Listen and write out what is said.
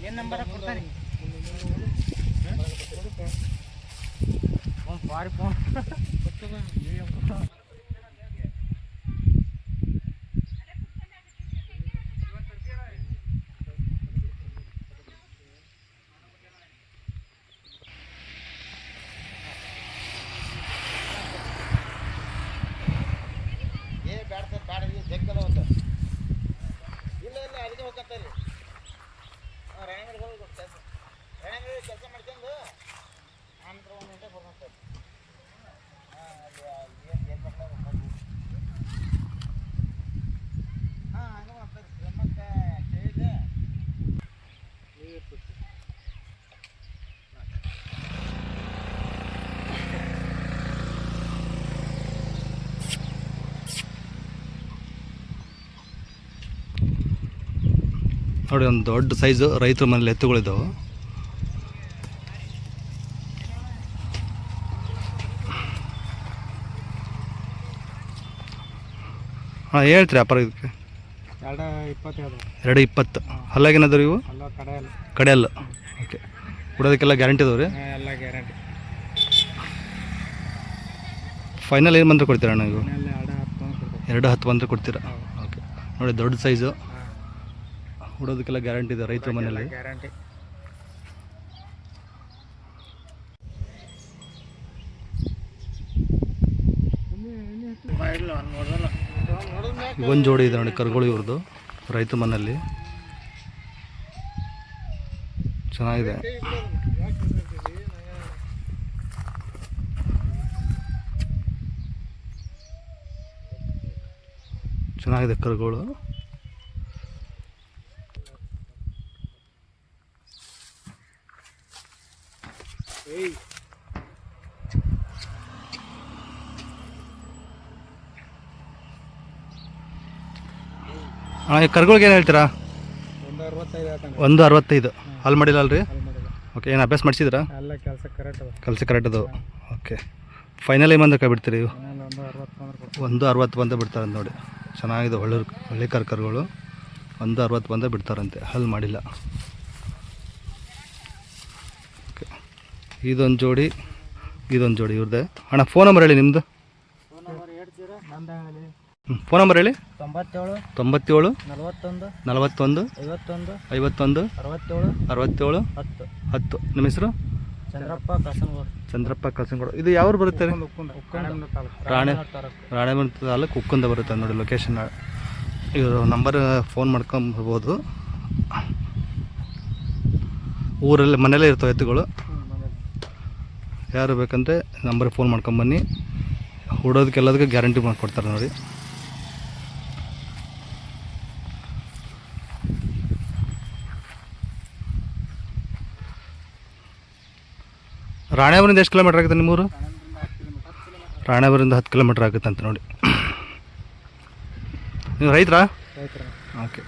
ಏನು ನಂಬರ್ ಕೊಡ್ತಾನೆ ಪಾರಿ ಫೋನ್ ಕೆಲಸ ಮಾಡ್ಕೊಂಡು ಆನಂತರ 1 ಗಂಟೆ ಬರ್ತಾರೆ ಹಂಗೆ ಮಾಡ್ತಾರೆ ಮತ್ತೆ ಕೇಳಿದೆ ನೋಡಿ ಒಂದು ದೊಡ್ಡ ಸೈಜು ರೈತರ ಮನೇಲಿ ಎತ್ತುಗಳಿದ್ದಾವೆ. ಹಾಂ ಹೇಳ್ತೀರಿ ವ್ಯಾಪಾರ ಇದಕ್ಕೆ 220 ಹಲ್ಲಾಗೇನದವ್ರಿ ಇವು ಕಡೆಯಲ್ಲ. ಓಕೆ ಬಿಡೋದಕ್ಕೆಲ್ಲ ಗ್ಯಾರಂಟಿ ಅದಾವೆ ರೀ? ಎಲ್ಲ ಗ್ಯಾರಂಟಿ. ಫೈನಲ್ ಏನು ಬಂದರೆ ಕೊಡ್ತೀರಾ ಅಣ್ಣ? ಇವು 210 ಬಂದರೆ ಕೊಡ್ತೀರಾ? ಓಕೆ ನೋಡಿ ದೊಡ್ಡ ಸೈಜು, ಬಿಡೋದಕ್ಕೆಲ್ಲ ಗ್ಯಾರಂಟಿ ಇದೆ ರೈತರ ಮನೇಲಿ. ಗ್ಯಾರಂಟಿ. ಒಂದು ಜೋಡಿ ಇದೆ ನೋಡಿ ಕರುಗಳು ಇವ್ರದ್ದು ರೈತ ಮನೆಯಲ್ಲಿ. ಚೆನ್ನಾಗಿದೆ. ಚೆನ್ನಾಗಿದೆ ಕರುಗಳು. ಕರುಗಳಿಗೆ ಏನು ಹೇಳ್ತೀರಾ? 165. ಹಾಲು ಮಾಡಿಲ್ಲ ಅಲ್ರಿ? ಓಕೆ ಏನು ಅಭ್ಯಾಸ ಮಾಡಿಸಿದ್ರಾ? ಕೆಲಸ ಕರೆಕ್ಟ್ ಅದು. ಓಕೆ ಫೈನಲ್ ಏನು ಬಂದ ಬಿಡ್ತೀರಿ? ಇವು 160 ಬಂದ ಬಿಡ್ತಾರೆ ನೋಡಿ. ಚೆನ್ನಾಗಿದೆ ಒಳ್ಳೆ ಕರುಗಳು. 160 ಬಂದ ಬಿಡ್ತಾರಂತೆ, ಹಾಲು ಮಾಡಿಲ್ಲ. ಓಕೆ ಇದೊಂದು ಜೋಡಿ ಇವ್ರದ್ದೆ. ಅಣ್ಣ ಫೋನ್ ನಂಬರ್ ಹೇಳಿ ನಿಮ್ಮದು. ಫೋನ್ ನಂಬರ್ ಹೇಳಿ. 97 41 41 51 67 10. ನಿಮ್ಮ ಹೆಸರು? ಚಂದ್ರಪ್ಪ ಕಸನಗೋಡು. ಇದು ಯಾವ್ರು ಬರುತ್ತೆ? ರಾಣೆಬೆನ್ನೂರು ತಾಲೂಕು ಉಕ್ಕುಂದ ಬರುತ್ತೆ ನೋಡಿ ಲೊಕೇಶನ್. ಇವರು ನಂಬರ್ ಫೋನ್ ಮಾಡ್ಕೊಂಬರ್ಬೋದು. ಊರಲ್ಲಿ ಮನೇಲೇ ಇರ್ತವೆ ಎತ್ತುಗಳು. ಯಾರು ಬೇಕಂದರೆ ನಂಬರ್ ಫೋನ್ ಮಾಡ್ಕೊಂಬನ್ನಿ. ಹುಡೋದಕ್ಕೆಲ್ಲದಕ್ಕೆ ಗ್ಯಾರಂಟಿ ಮಾಡಿಕೊಡ್ತಾರೆ ನೋಡಿ. ರಾಣೆಬೆನ್ನೂರಿಂದ ಎಷ್ಟು ಕಿಲೋಮೀಟ್ರ್ ಆಗುತ್ತೆ ನಿಮ್ಮೂರು? ರಾಣೆಬೆನ್ನೂರಿಂದ 10 ಕಿಲೋಮೀಟ್ರ್ ಆಗುತ್ತೆ ಅಂತ ನೋಡಿ. ನೀವು ರೈತರಾ? ಓಕೆ.